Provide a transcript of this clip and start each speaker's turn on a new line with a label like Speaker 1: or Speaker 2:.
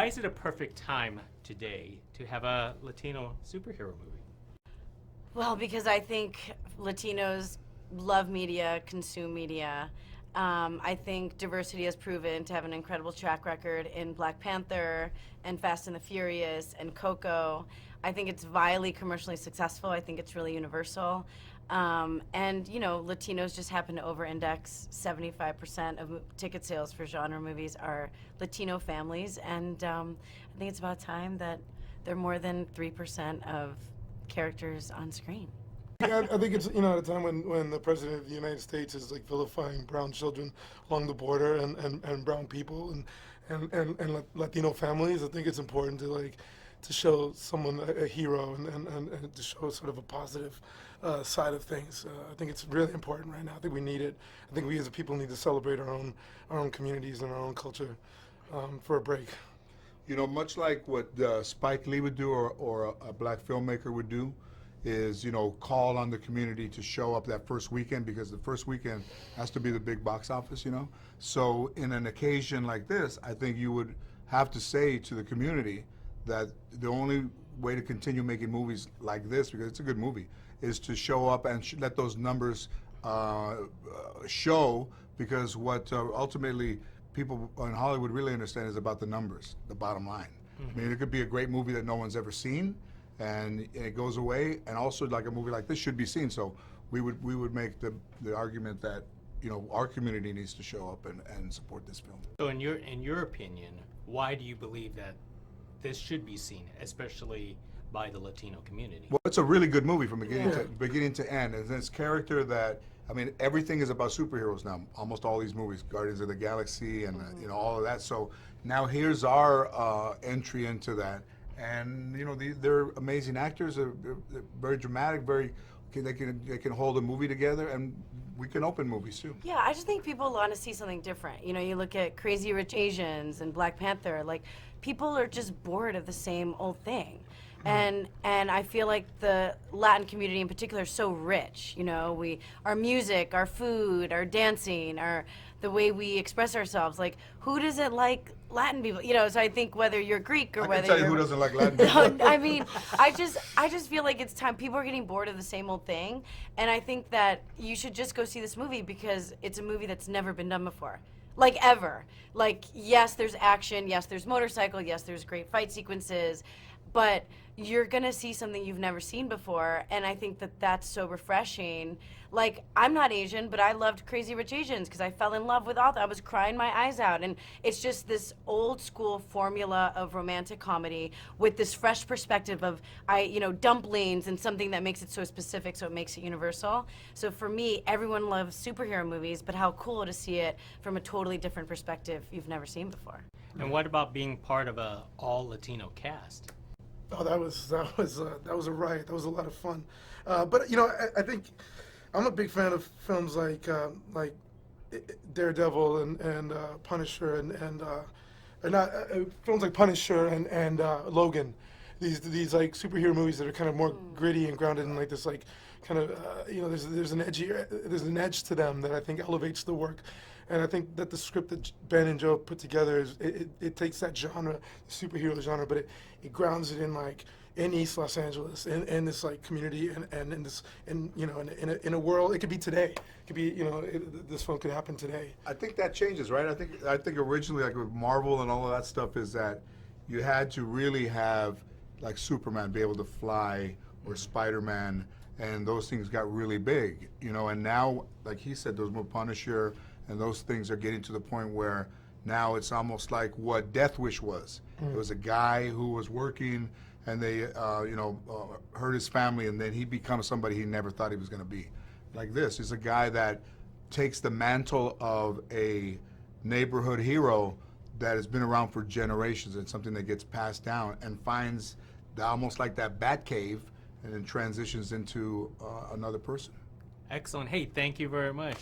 Speaker 1: Why is it a perfect time today to have a Latino superhero movie?
Speaker 2: Well, because I think Latinos love media, consume media. I think diversity has proven to have an incredible track record in Black Panther and Fast and the Furious and Coco. I think it's vilely commercially successful. I think it's really universal. And, you know, Latinos just happen to over-index. 75% of ticket sales for genre movies are Latino families. And I think it's about time that they're more than 3% of characters on screen.
Speaker 3: Yeah, I think it's, you know, at a time when the president of the United States is like vilifying brown children along the border and brown people and Latino families. I think it's important to show someone a hero and to show sort of a positive side of things. I think it's really important right now. I think we need it. I think we as a people need to celebrate our own communities and our own culture for a break.
Speaker 4: You know, much like what Spike Lee would do or a black filmmaker would do, is, you know, call on the community to show up that first weekend, because the first weekend has to be the big box office, you know. So in an occasion like this, I think you would have to say to the community that the only way to continue making movies like this, because it's a good movie, is to show up and let those numbers show, because what ultimately people in Hollywood really understand is about the numbers, the bottom line. I mean, it could be a great movie that no one's ever seen, and it goes away, and also like a movie like this should be seen. So we would make the argument that, you know, our community needs to show up and support this film.
Speaker 1: So in your opinion, why do you believe that this should be seen, especially by the Latino community?
Speaker 4: Well, it's a really good movie from beginning to end, and this character that, I mean, everything is about superheroes now. Almost all these movies, Guardians of the Galaxy, and you know, all of that. So now here's our entry into that. And you know, they're amazing actors. They're very dramatic. They can hold a movie together, and we can open movies too.
Speaker 2: Yeah, I just think people want to see something different. You know, you look at Crazy Rich Asians and Black Panther. Like, people are just bored of the same old thing. And I feel like the Latin community in particular is so rich. You know, our music, our food, our dancing, the way we express ourselves. Like, who doesn't like Latin people? You know, so I think whether you're Greek or whether
Speaker 4: I can tell you who doesn't like Latin people.
Speaker 2: I mean, I just feel like it's time. People are getting bored of the same old thing, and I think that you should just go see this movie because it's a movie that's never been done before. Like, ever. Like, yes, there's action, yes, there's motorcycle, yes, there's great fight sequences, but you're gonna see something you've never seen before, and I think that that's so refreshing. Like, I'm not Asian, but I loved Crazy Rich Asians because I fell in love with all that. I was crying my eyes out, and it's just this old school formula of romantic comedy with this fresh perspective of, you know, dumplings and something that makes it so specific, so it makes it universal. So for me, everyone loves superhero movies, but how cool to see it from a totally different perspective you've never seen before.
Speaker 1: And what about being part of a all Latino cast?
Speaker 3: Oh, that was a riot. That was a lot of fun. But you know, I think I'm a big fan of films like Daredevil and Punisher and films like Punisher and Logan. These like superhero movies that are kind of more gritty and grounded in like this like kind of you know, there's an edge to them that I think elevates the work. And I think that the script that Ben and Joe put together it takes that genre, the superhero genre, but it grounds it in like in East Los Angeles, in this like community, and in this, you know, in a world. It could be today. It could be, you know, this film could happen today.
Speaker 4: I think that changes, right? I think originally, like with Marvel and all of that stuff, is that you had to really have like Superman be able to fly, or Spider-Man, and those things got really big, you know. And now, like he said, those more Punisher and those things are getting to the point where now it's almost like what Death Wish was. It was a guy who was working, and they, you know, hurt his family, and then he becomes somebody he never thought he was going to be. Like this is a guy that takes the mantle of a neighborhood hero that has been around for generations, and something that gets passed down, and finds almost like that bat cave, and then transitions into another person.
Speaker 1: Excellent. Hey, thank you very much.